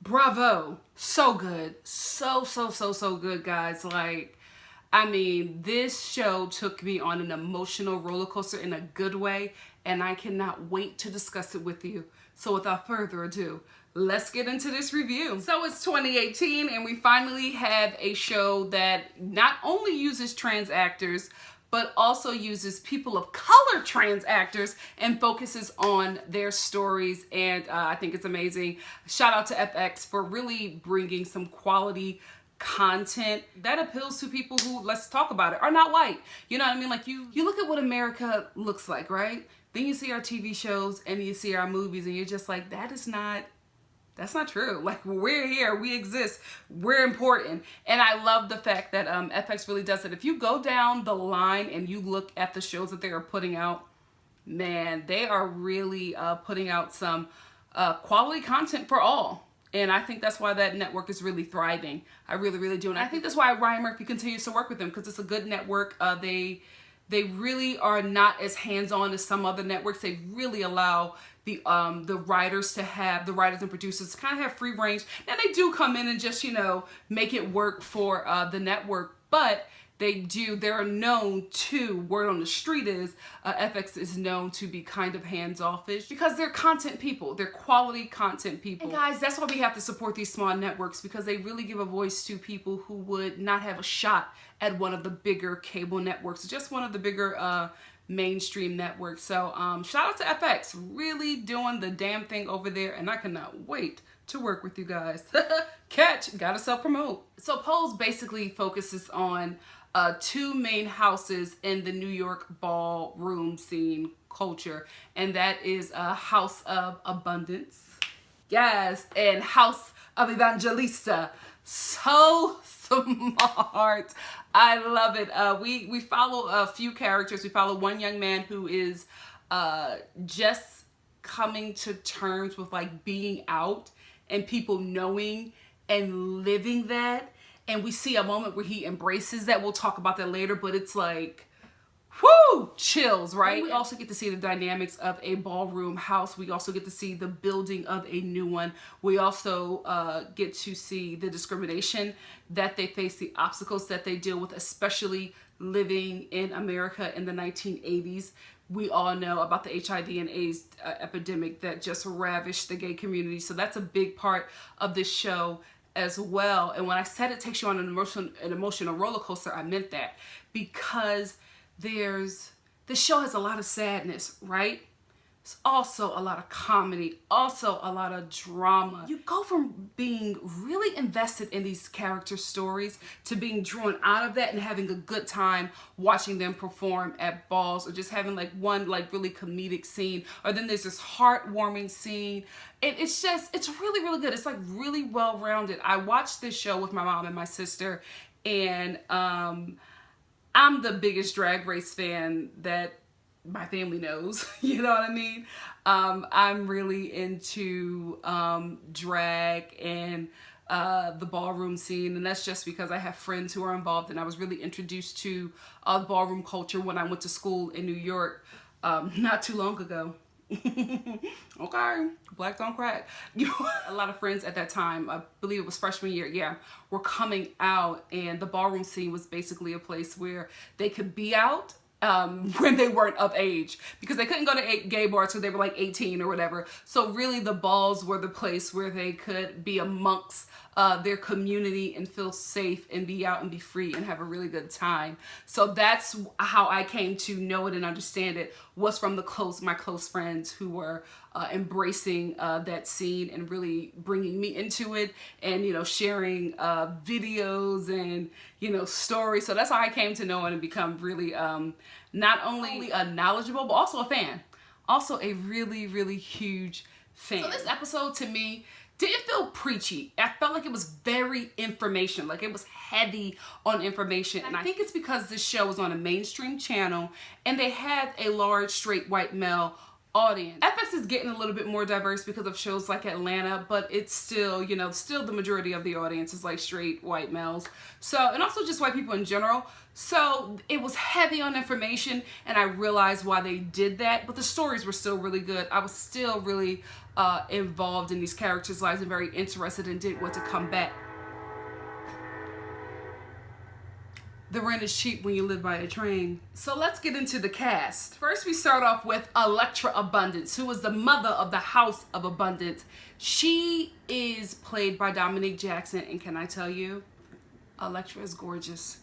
bravo. So good. So good, guys. Like, I mean, this show took me on an emotional roller coaster in a good way, and I cannot wait to discuss it with you. So without further ado, let's get into this review. So it's 2018, and we finally have a show that not only uses trans actors, but also uses people of color trans actors and focuses on their stories. And I think it's amazing. Shout out to FX for really bringing some quality content that appeals to people who, let's talk about it, are not white. You know what I mean? Like you look at what America looks like, right? Then you see our TV shows and you see our movies and you're just like, that's not true. Like, we're here, we exist, we're important. And I love the fact that FX really does it. If you go down the line and you look at the shows that they are putting out, man, they are really putting out some quality content for all. And I think that's why that network is really thriving. I really do. And I think that's why Ryan Murphy continues to work with them, because it's a good network. They really are not as hands-on as some other networks. They really allow the writers and producers to kind of have free range. Now they do come in and just, make it work for the network, but they're known to, word on the street is, FX is known to be kind of hands-offish because they're content people. They're quality content people. And guys, that's why we have to support these small networks, because they really give a voice to people who would not have a shot at one of the bigger cable networks, just one of the bigger mainstream networks. So shout out to FX, really doing the damn thing over there, and I cannot wait to work with you guys. Catch, gotta self-promote. So Pose basically focuses on two main houses in the New York ballroom scene culture, and that is a House of Abundance, yes, and House of Evangelista. So smart. I love it. We follow a few characters. We follow one young man who is just coming to terms with like being out and people knowing and living that. And we see a moment where he embraces that. We'll talk about that later, but it's like, whoo, chills, right? And we also get to see the dynamics of a ballroom house. We also get to see the building of a new one. We also get to see the discrimination that they face, the obstacles that they deal with, especially living in America in the 1980s. We all know about the HIV and AIDS epidemic that just ravished the gay community. So that's a big part of this show as well. And when I said it takes you on an emotional roller coaster, I meant that, because the show has a lot of sadness, right? It's also a lot of comedy, also a lot of drama. You go from being really invested in these character stories to being drawn out of that and having a good time watching them perform at balls, or just having like one like really comedic scene, or then there's this heartwarming scene. And it's really good. It's like really well-rounded. I watched this show with my mom and my sister, and I'm the biggest Drag Race fan that my family knows. You know what I mean? I'm really into drag and the ballroom scene, and that's just because I have friends who are involved, and I was really introduced to the ballroom culture when I went to school in New York not too long ago. Okay, black don't crack. A lot of friends at that time, I believe it was freshman year, yeah, were coming out, and the ballroom scene was basically a place where they could be out when they weren't of age, because they couldn't go to gay bars till they were like 18 or whatever. So really the balls were the place where they could be amongst their community and feel safe and be out and be free and have a really good time. So that's how I came to know it and understand it, was from my close friends who were embracing that scene and really bringing me into it, and sharing videos and stories. So that's how I came to know it and become really not only knowledgeable, but also a fan, also a really huge fan. So this episode to me didn't feel preachy. I felt like it was very information, like it was heavy on information. And I think it's because this show was on a mainstream channel and they had a large straight white male audience. FX is getting a little bit more diverse because of shows like Atlanta, but it's still, you know, still the majority of the audience is like straight white males. So, and also just white people in general. So it was heavy on information, and I realized why they did that, but the stories were still really good. I was still really involved in these characters' lives and very interested and didn't want to come back. The rent is cheap when you live by a train. So let's get into the cast. First, we start off with Electra Abundance, who is the mother of the House of Abundance. She is played by Dominique Jackson, and can I tell you, Electra is gorgeous.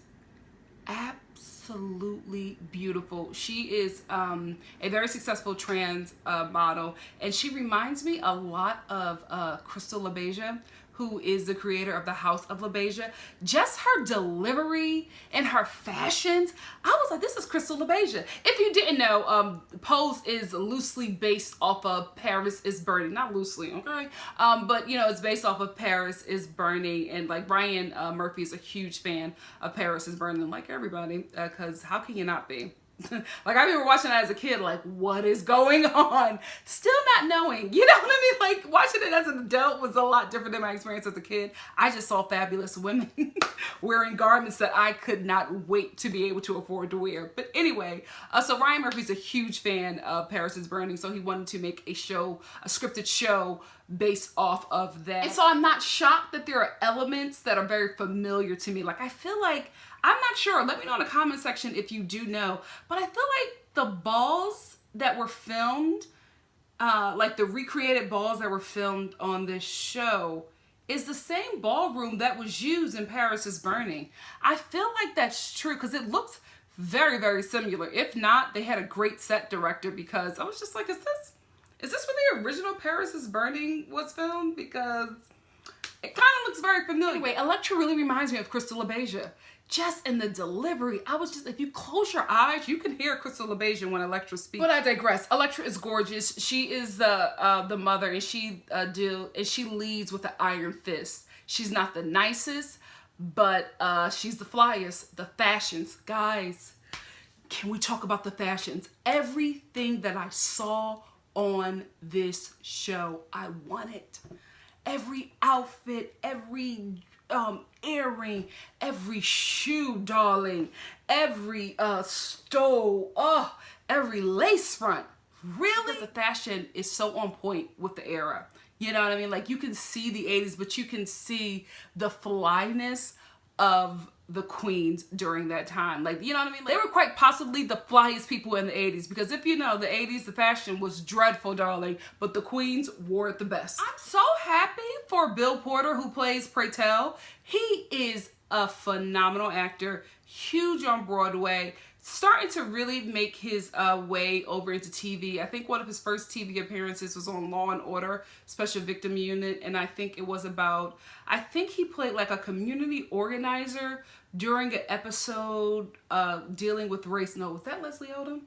Absolutely beautiful. She is a very successful trans model, and she reminds me a lot of Crystal LaBeija, who is the creator of the House of LaBeija. Just her delivery and her fashions, I was like, this is Crystal LaBeija. If you didn't know, Pose is loosely based off of Paris is Burning. Not loosely, okay? But, you know, it's based off of Paris is Burning. And, like, Brian Murphy is a huge fan of Paris is Burning, like everybody, because how can you not be? Like, I remember watching that as a kid, like, what is going on? Still not knowing, you know what I mean? Like, watching it as an adult was a lot different than my experience as a kid. I just saw fabulous women wearing garments that I could not wait to be able to afford to wear. But anyway, so Ryan Murphy's a huge fan of Paris is Burning, so he wanted to make a show, a scripted show based off of that. And so I'm not shocked that there are elements that are very familiar to me. Like, I feel like, I'm not sure. Let me know in the comment section if you do know. But I feel like the balls that were filmed, like the recreated balls that were filmed on this show, is the same ballroom that was used in Paris is Burning. I feel like that's true because it looks very, very similar. If not, they had a great set director, because I was just like, is this where the original Paris is Burning was filmed? Because it kind of looks very familiar. Anyway, Electra really reminds me of Crystal LaBeija. Just in the delivery, I was just, if you close your eyes, you can hear Crystal LaBeija when Electra speaks. But I digress. Electra is gorgeous. She is the mother, and she leads with an iron fist. She's not the nicest, but she's the flyest. The fashions, guys. Can we talk about the fashions? Everything that I saw on this show, I wanted. Every outfit, every earring, every shoe, darling, every stole, every lace front. Really? Because the fashion is so on point with the era. You know what I mean? Like, you can see the 80s, but you can see the flyness of the queens during that time. Like, you know what I mean? Like, they were quite possibly the flyest people in the 80s, because if you know, the 80s, the fashion was dreadful, darling, but the queens wore it the best. I'm so happy for Bill Porter, who plays Pray Tell. He is a phenomenal actor, huge on Broadway, starting to really make his way over into TV. I think one of his first TV appearances was on Law and Order Special Victim Unit, and I think it was about, I think he played like a community organizer during an episode dealing with race. No, was that Leslie Odom?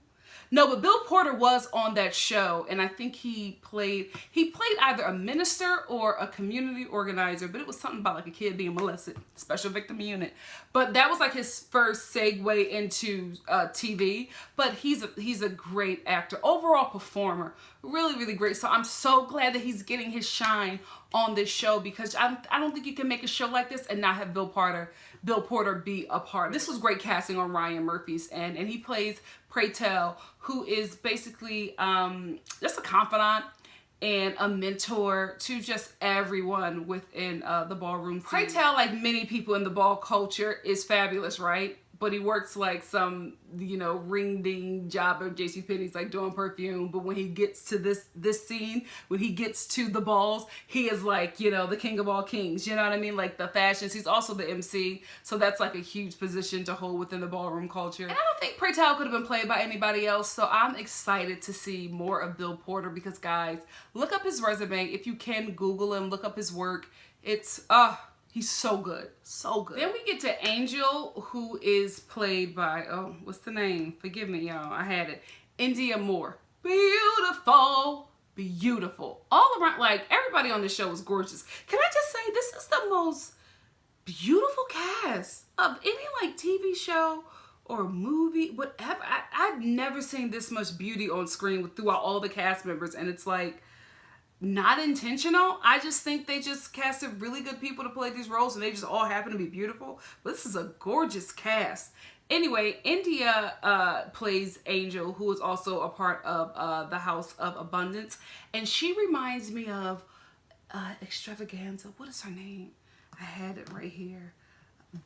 No, but Bill Porter was on that show, and I think he played either a minister or a community organizer, but it was something about like a kid being molested, Special Victim Unit. But that was like his first segue into TV, but he's a great actor, overall performer, really, really great. So I'm so glad that he's getting his shine on this show, because I don't think you can make a show like this and not have Bill Porter be a part. This was great casting on Ryan Murphy's end, and he plays Pray Tell, who is basically just a confidant and a mentor to just everyone within the ballroom scene. Pray Tell, like many people in the ball culture, is fabulous, right? But he works like some, you know, ring-ding job at JCPenney's, like doing perfume. But when he gets to this scene, when he gets to the balls, he is like, you know, the king of all kings. You know what I mean? Like the fashions. He's also the MC. So that's like a huge position to hold within the ballroom culture. And I don't think Pray Tell could have been played by anybody else. So I'm excited to see more of Bill Porter, because guys, look up his resume. If you can Google him, look up his work. It's, he's so good. So good. Then we get to Angel, who is played by, oh, what's the name? Forgive me, y'all. I had it. India Moore. Beautiful. Beautiful. All around, like, everybody on this show is gorgeous. Can I just say, this is the most beautiful cast of any, like, TV show or movie, whatever. I've never seen this much beauty on screen throughout all the cast members, and it's like not intentional. I just think they just casted really good people to play these roles, and they just all happen to be beautiful. But this is a gorgeous cast. Anyway, India plays Angel, who is also a part of the House of Abundance, and she reminds me of Extravaganza. What is her name? I had it right here.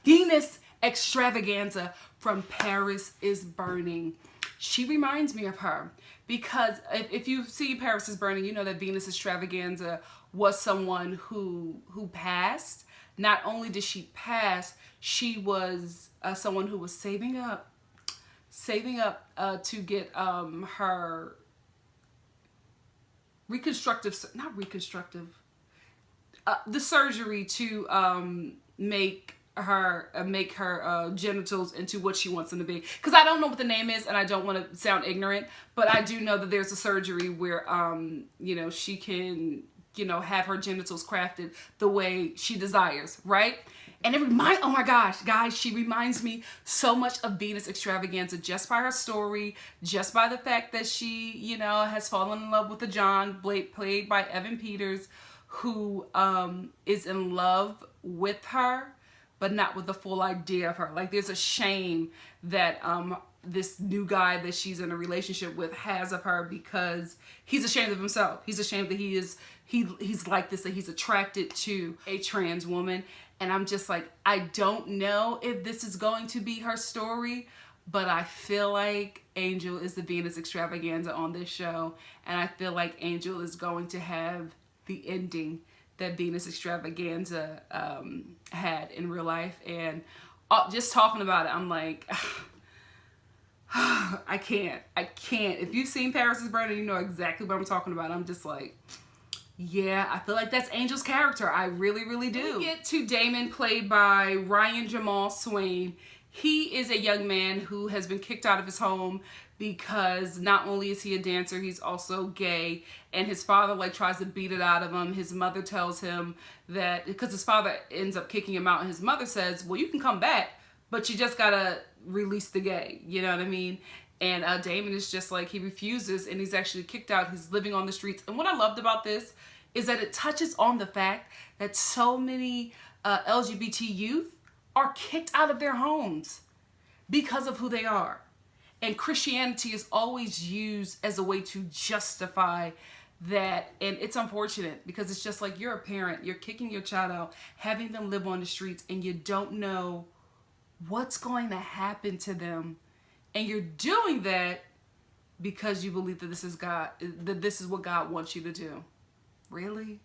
Venus Extravaganza from Paris is Burning. She reminds me of her because if you see Paris is Burning, you know that Venus Extravaganza was someone who passed. Not only did she pass, she was someone who was saving up to get her the surgery to make her genitals into what she wants them to be. Because I don't know what the name is, and I don't want to sound ignorant, but I do know that there's a surgery where you know, she can, you know, have her genitals crafted the way she desires, right? And oh my gosh, guys, she reminds me so much of Venus Extravaganza just by her story, just by the fact that she, you know, has fallen in love with a John, played by Evan Peters, who is in love with her, but not with the full idea of her. Like, there's a shame that this new guy that she's in a relationship with has of her, because he's ashamed of himself. He's ashamed that he's like this, that he's attracted to a trans woman. And I'm just like, I don't know if this is going to be her story, but I feel like Angel is the Venus Extravaganza on this show. And I feel like Angel is going to have the ending that Venus Extravaganza had in real life. And just talking about it, I'm like, I can't. If you've seen Paris is Burning, you know exactly what I'm talking about. I'm just like, yeah, I feel like that's Angel's character. I really, really do. We get to Damon, played by Ryan Jamal Swain. He is a young man who has been kicked out of his home because not only is he a dancer, he's also gay. And his father like tries to beat it out of him. His mother tells him that, because his father ends up kicking him out, and his mother says, well, you can come back, but you just gotta release the gay. You know what I mean? And Damon is just like, he refuses, and he's actually kicked out. He's living on the streets. And what I loved about this is that it touches on the fact that so many LGBT youth are kicked out of their homes because of who they are. And Christianity is always used as a way to justify that. And it's unfortunate, because it's just like, you're a parent, you're kicking your child out, having them live on the streets, and you don't know what's going to happen to them. And you're doing that because you believe that this is God, that this is what God wants you to do. Really?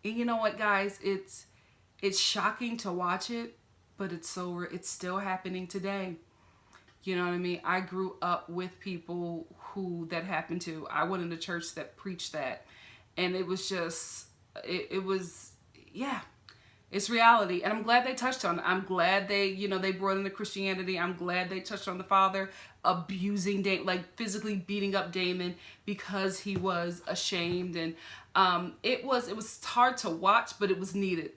And you know what, guys? It's shocking to watch it, but it's still happening today. You know what I mean? I grew up with people who that happened to. I went into church that preached that, and it was just, it was, yeah. It's reality, and I'm glad they touched on it. I'm glad they, you know, they brought into Christianity. I'm glad they touched on the father abusing Damon, like physically beating up Damon because he was ashamed. And it was hard to watch, but it was needed,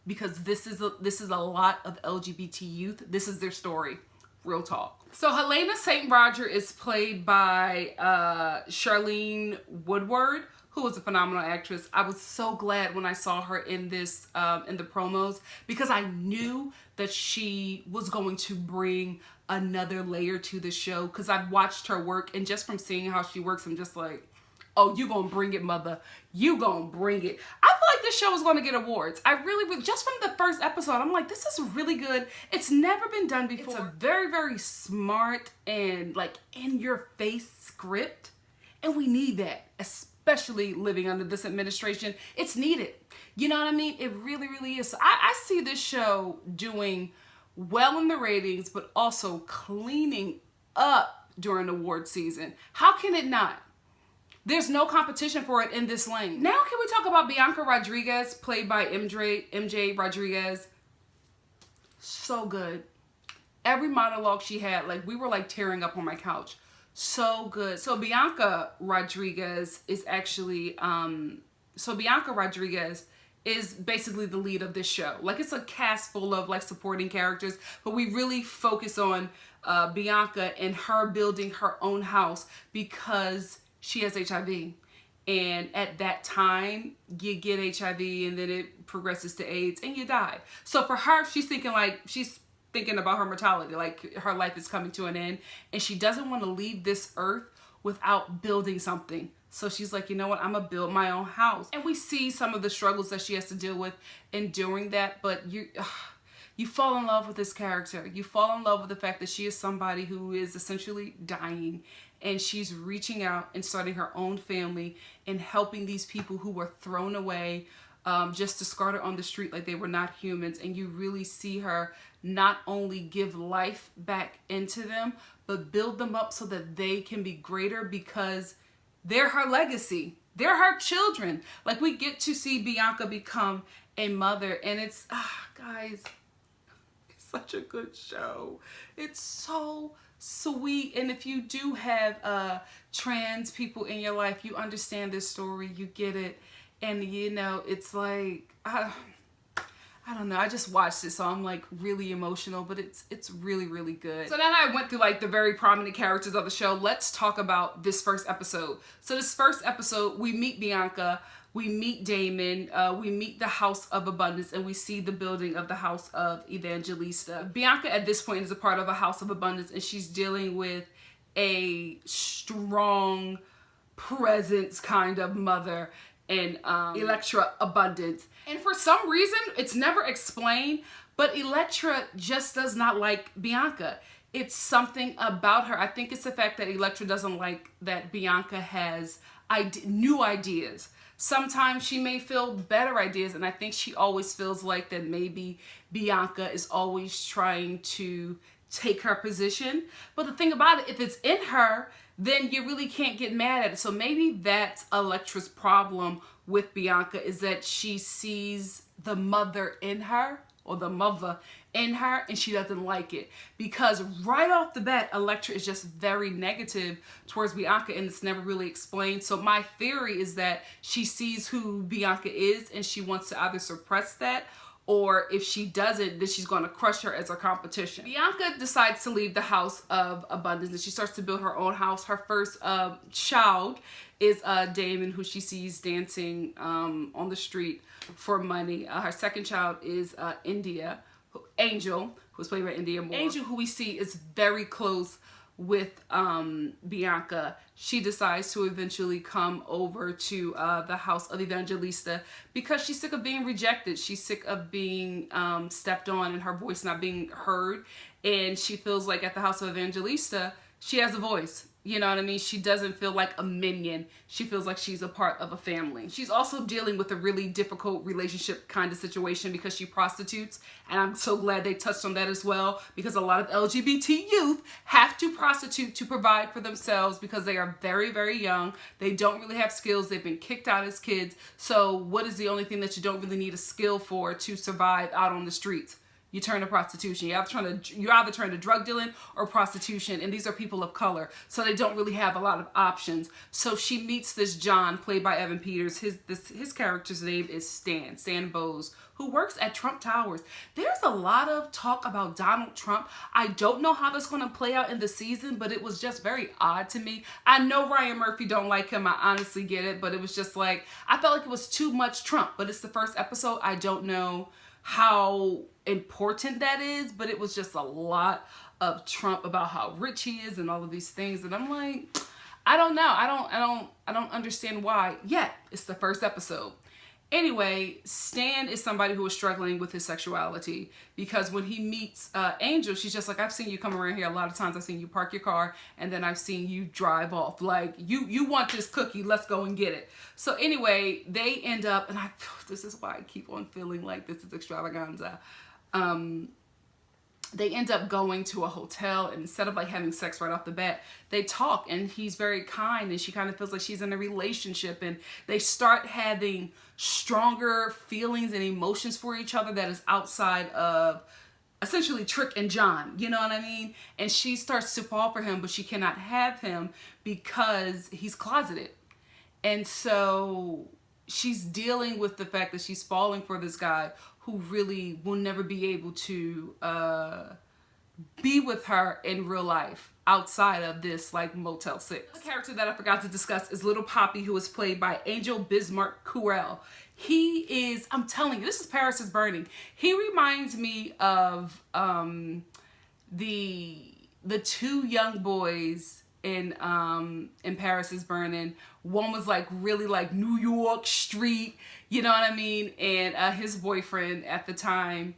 because this is a lot of LGBT youth. This is their story, real talk. So Halima St Roger is played by Charlene Woodward, who was a phenomenal actress. I was so glad when I saw her in this, in the promos, because I knew that she was going to bring another layer to the show, because I've watched her work, and just from seeing how she works, I'm just like, oh, you gonna bring it, mother. You gonna bring it. I feel like this show is gonna get awards. I really, just from the first episode, I'm like, this is really good. It's never been done before. It's a very, very smart and like in your face script. And we need that, especially living under this administration. It's needed. You know what I mean? It really, really is. So I see this show doing well in the ratings, but also cleaning up during award season. How can it not? There's no competition for it in this lane. Now can we talk about Bianca Rodriguez, played by MJ Rodriguez? So good. Every monologue she had, like, we were like tearing up on my couch. So good. So Bianca Rodriguez is actually, Bianca Rodriguez is basically the lead of this show. Like, it's a cast full of like supporting characters, but we really focus on Bianca and her building her own house because she has HIV. And at that time, you get HIV and then it progresses to AIDS and you die. So for her, she's thinking about her mortality, like her life is coming to an end and she doesn't want to leave this earth without building something. So she's like, you know what, I'm gonna build my own house. And we see some of the struggles that she has to deal with in doing that, but you fall in love with this character. You fall in love with the fact that she is somebody who is essentially dying and she's reaching out and starting her own family and helping these people who were thrown away, just discarded on the street like they were not humans. And you really see her not only give life back into them, but build them up so that they can be greater because they're her legacy. They're her children. Like, we get to see Bianca become a mother, and it's, guys, it's such a good show. It's so sweet. And if you do have trans people in your life, you understand this story, you get it. And you know, it's like, I don't know, I just watched it, so I'm like really emotional, but it's really, really good. So now that I went through like the very prominent characters of the show, let's talk about this first episode. So this first episode, we meet Bianca, we meet Damon, we meet the House of Abundance, and we see the building of the House of Evangelista. Bianca at this point is a part of a House of Abundance, and she's dealing with a strong presence kind of mother and Elektra Abundance. And for some reason, it's never explained, but Elektra just does not like Bianca. It's something about her. I think it's the fact that Elektra doesn't like that Bianca has new ideas. Sometimes she may feel better ideas, and I think she always feels like that maybe Bianca is always trying to take her position. But the thing about it, if it's in her, then you really can't get mad at it. So maybe that's Elektra's problem with Bianca, is that she sees the mother in her, or the mother in her, and she doesn't like it. Because right off the bat, Elektra is just very negative towards Bianca, and it's never really explained. So my theory is that she sees who Bianca is, and she wants to either suppress that, or if she doesn't, then she's going to crush her as her competition. Bianca decides to leave the House of Abundance, and she starts to build her own house. Her first child is Damon, who she sees dancing on the street for money. Her second child is Angel, who's played by India Moore. Angel, who we see is very close with Bianca. She decides to eventually come over to the House of Evangelista because she's sick of being rejected. She's sick of being stepped on and her voice not being heard. And she feels like at the House of Evangelista, she has a voice. You know what I mean? She doesn't feel like a minion. She feels like she's a part of a family. She's also dealing with a really difficult relationship kind of situation because she prostitutes. And I'm so glad they touched on that as well, because a lot of LGBT youth have to prostitute to provide for themselves because they are very, very young. They don't really have skills. They've been kicked out as kids. So what is the only thing that you don't really need a skill for to survive out on the streets? You turn to prostitution. You either turn to drug dealing or prostitution, and these are people of color, so they don't really have a lot of options. So she meets this John, played by Evan Peters. His character's name is Stan Bowes, who works at Trump Towers. There's a lot of talk about Donald Trump. I don't know how that's going to play out in the season, but it was just very odd to me. I know Ryan Murphy don't like him. I honestly get it, but it was just like, I felt like it was too much Trump. But it's the first episode. I don't know how important that is, but it was just a lot of Trump about how rich he is and all of these things, and I'm like, I don't know, I don't understand why yet. It's the first episode. Anyway, Stan is somebody who is struggling with his sexuality because when he meets Angel, she's just like, I've seen you come around here a lot of times. I've seen you park your car and then I've seen you drive off. Like, you want this cookie, let's go and get it. So anyway, they end up, and this is why I keep on feeling like this is extravaganza. They end up going to a hotel, and instead of like having sex right off the bat, they talk, and he's very kind, and she kind of feels like she's in a relationship, and they start having stronger feelings and emotions for each other that is outside of essentially Trick and John, you know what I mean? And she starts to fall for him, but she cannot have him because he's closeted. And so she's dealing with the fact that she's falling for this guy who really will never be able to be with her in real life outside of this like Motel 6. The character that I forgot to discuss is Little Poppy, who is played by Angel Bismarck Curel. He is, I'm telling you, this is Paris is Burning. He reminds me of the two young boys in Paris is Burning. One was like really like New York street, you know what I mean? And his boyfriend at the time.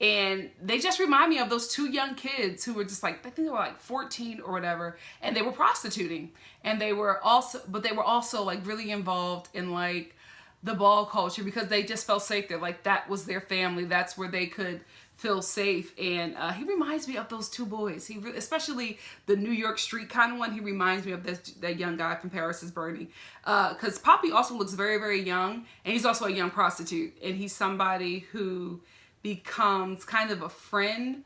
And they just remind me of those two young kids who were just like, I think they were like 14 or whatever, and they were prostituting. And they were also like really involved in like the ball culture because they just felt safe there. Like that was their family. That's where they could feel safe. And he reminds me of those two boys. He really, especially the New York street kind of one. He reminds me of that young guy from Paris is Burning. Because Poppy also looks very, very young, and he's also a young prostitute. And he's somebody who becomes kind of a friend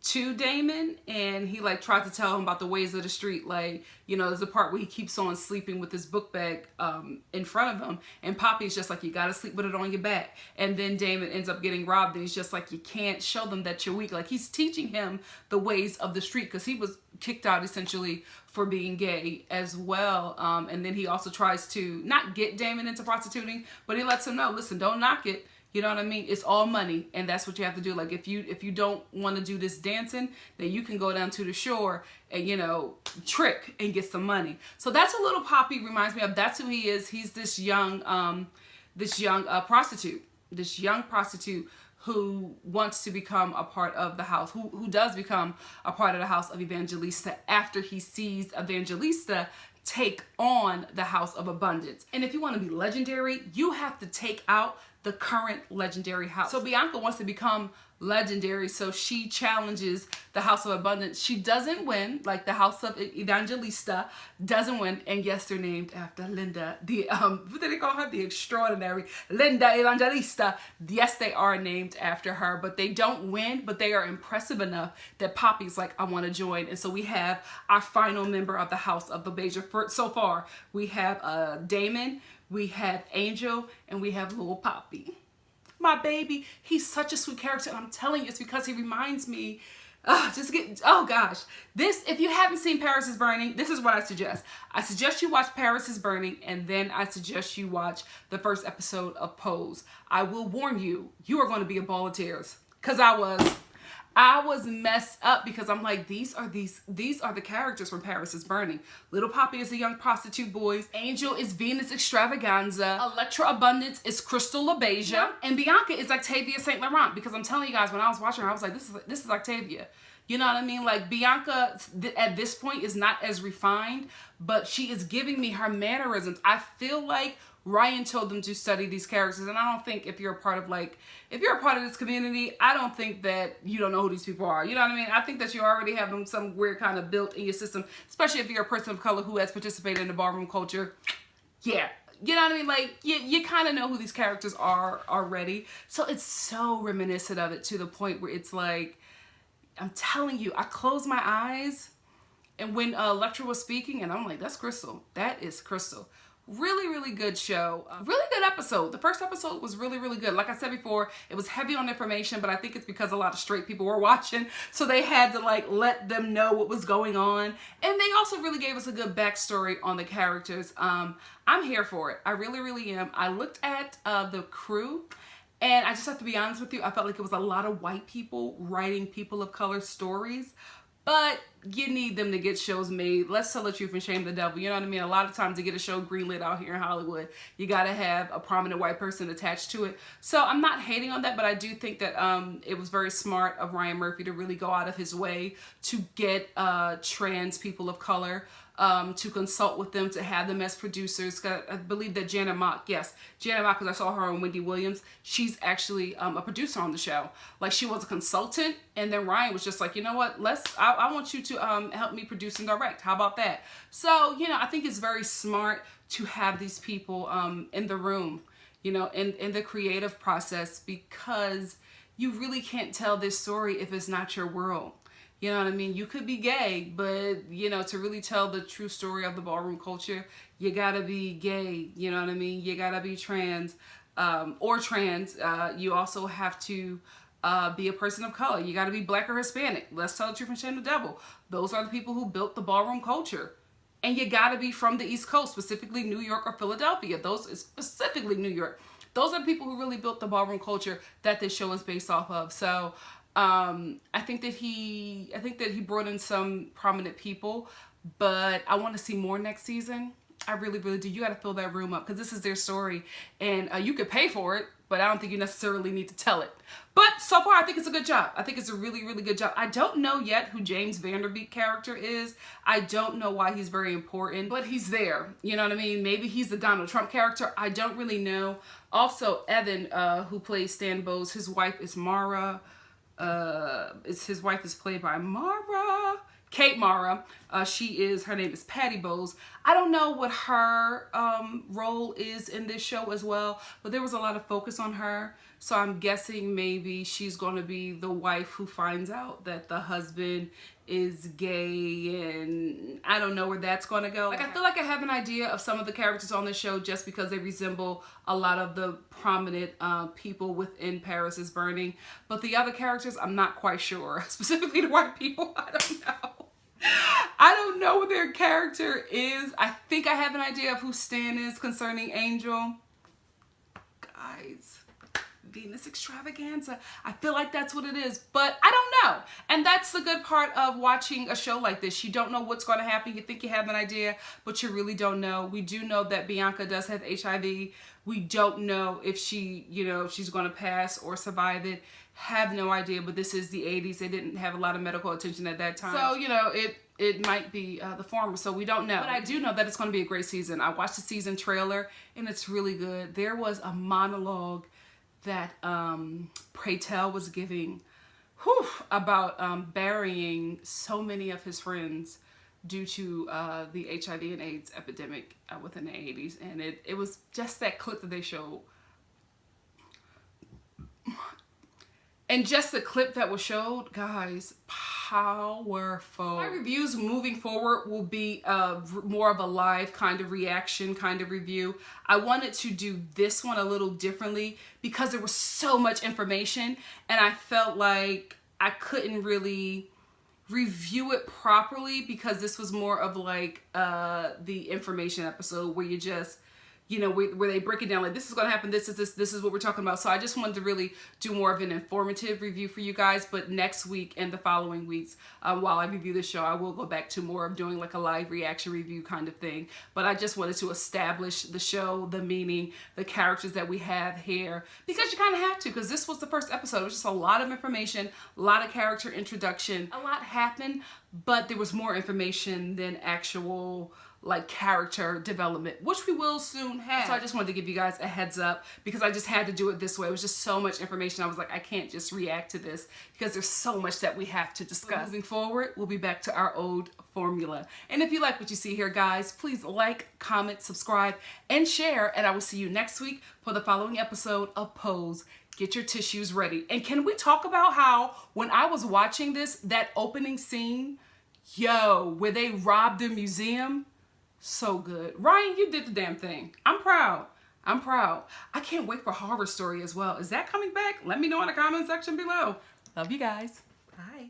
to Damon, and he like tries to tell him about the ways of the street. Like, you know, there's a part where he keeps on sleeping with his book bag in front of him, and Poppy's just like, you gotta sleep with it on your back. And then Damon ends up getting robbed, and he's just like, you can't show them that you're weak. Like, he's teaching him the ways of the street because he was kicked out essentially for being gay as well. And then he also tries to not get Damon into prostituting, but he lets him know, listen, don't knock it. You know what I mean? It's all money, and that's what you have to do. Like, if you don't want to do this dancing, then you can go down to the shore and, you know, trick and get some money. So that's what Little Poppy reminds me of. That's who he is. He's this young prostitute. This young prostitute who wants to become a part of the house, who does become a part of the house of Evangelista after he sees Evangelista take on the house of abundance. And if you want to be legendary, you have to take out the current legendary house. So Bianca wants to become legendary, so she challenges the house of abundance. She doesn't win, like the house of Evangelista doesn't win, and yes, they're named after Linda, the what do they call her? The extraordinary Linda Evangelista. Yes, they are named after her, but they don't win, but they are impressive enough that Poppy's like, I want to join. And so we have our final member of the house of the Beja. So far, we have Damon, we have Angel, and we have Little Poppy. My baby, he's such a sweet character, and I'm telling you, it's because he reminds me, oh gosh. This, if you haven't seen Paris is Burning, this is what I suggest. I suggest you watch Paris is Burning, and then I suggest you watch the first episode of Pose. I will warn you, you are going to be a ball of tears, because I was messed up because I'm like, these are the characters from Paris is Burning. Little Poppy is a young prostitute boy. Angel is Venus Extravaganza. Electra Abundance is Crystal LaBeija. And Bianca is Octavia St. Laurent, because I'm telling you guys, when I was watching her, I was like, this is Octavia. You know what I mean? Like, Bianca at this point is not as refined, but she is giving me her mannerisms. I feel like Ryan told them to study these characters, and I don't think if you're a part of this community, I don't think that you don't know who these people are. You know what I mean? I think that you already have them some weird kind of built in your system, especially if you're a person of color who has participated in the ballroom culture. Yeah. You know what I mean? Like, you kind of know who these characters are already. So it's so reminiscent of it to the point where it's like, I'm telling you, I close my eyes, and when Electra was speaking, and I'm like, that's Crystal. That is Crystal. Really, really good show. Really good episode. The first episode was really, really good. Like I said before, it was heavy on information, but I think it's because a lot of straight people were watching, so they had to like let them know what was going on. And they also really gave us a good backstory on the characters. I'm here for it. I really, really am. I looked at the crew, and I just have to be honest with you, I felt like it was a lot of white people writing people of color stories. But you need them to get shows made. Let's tell the truth and shame the devil. You know what I mean? A lot of times to get a show greenlit out here in Hollywood, you got to have a prominent white person attached to it. So I'm not hating on that, but I do think that it was very smart of Ryan Murphy to really go out of his way to get trans people of color, to consult with them, to have them as producers. I believe that Janet Mock, because I saw her on Wendy Williams, she's actually a producer on the show. Like, she was a consultant, and then Ryan was just like, you know what, I want you to help me produce and direct. How about that? So, you know, I think it's very smart to have these people in the room, you know, in the creative process, because you really can't tell this story if it's not your world. You know what I mean? You could be gay, but, you know, to really tell the true story of the ballroom culture, you gotta be gay. You know what I mean? You gotta be trans, or trans. You also have to be a person of color. You gotta be black or Hispanic. Let's tell the truth and shame the devil. Those are the people who built the ballroom culture. And you gotta be from the East Coast, specifically New York or Philadelphia. Those is specifically New York. Those are the people who really built the ballroom culture that this show is based off of. So I think that he brought in some prominent people, but I want to see more next season. I really, really do. You got to fill that room up because this is their story, and you could pay for it, but I don't think you necessarily need to tell it. But so far, I think it's a good job. I think it's a really, really good job. I don't know yet who James Vanderbeek character is. I don't know why he's very important, but he's there. You know what I mean? Maybe he's the Donald Trump character. I don't really know. Also, Evan, who plays Stan Bowes, his wife is Mara. His wife is played by Kate Mara. Her name is Patty Bowes. I don't know what her role is in this show as well, but there was a lot of focus on her. So I'm guessing maybe she's going to be the wife who finds out that the husband is gay, and I don't know where that's going to go. Like, I feel like I have an idea of some of the characters on the show just because they resemble a lot of the prominent people within Paris is Burning. But the other characters, I'm not quite sure. Specifically the white people, I don't know. I don't know what their character is. I think I have an idea of who Stan is concerning Angel. Guys, Venus Extravaganza. I feel like that's what it is, but I don't know. And that's the good part of watching a show like this. You don't know what's going to happen. You think you have an idea, but you really don't know. We do know that Bianca does have HIV. We don't know if she, if she's going to pass or survive it. Have no idea, but this is the 80s. They didn't have a lot of medical attention at that time. So, it might be the former, so we don't know. But I do know that it's going to be a great season. I watched the season trailer, and it's really good. There was a monologue that Pray Tell was giving about burying so many of his friends due to the HIV and AIDS epidemic within the 80s. And it was just that clip that they showed. And just the clip that was showed, guys, powerful. My reviews moving forward will be more of a live kind of reaction kind of review. I wanted to do this one a little differently because there was so much information and I felt like I couldn't really review it properly because this was more of like the information episode where you just where they break it down like this is going to happen, this is what we're talking about. So I just wanted to really do more of an informative review for you guys. But next week and the following weeks, while I review the show, I will go back to more of doing like a live reaction review kind of thing. But I just wanted to establish the show, the meaning, the characters that we have here, because you kind of have to, because this was the first episode. It was just a lot of information, a lot of character introduction, a lot happened, but there was more information than actual like character development, which we will soon have. So I just wanted to give you guys a heads up because I just had to do it this way. It was just so much information. I was like, I can't just react to this because there's so much that we have to discuss. Moving forward, we'll be back to our old formula. And if you like what you see here, guys, please like, comment, subscribe, and share. And I will see you next week for the following episode of Pose. Get your tissues ready. And can we talk about how when I was watching this, that opening scene, where they robbed the museum, so good. Ryan, you did the damn thing. I'm proud. I can't wait for Horror Story as well. Is that coming back? Let me know in the comment section below. Love you guys. Bye.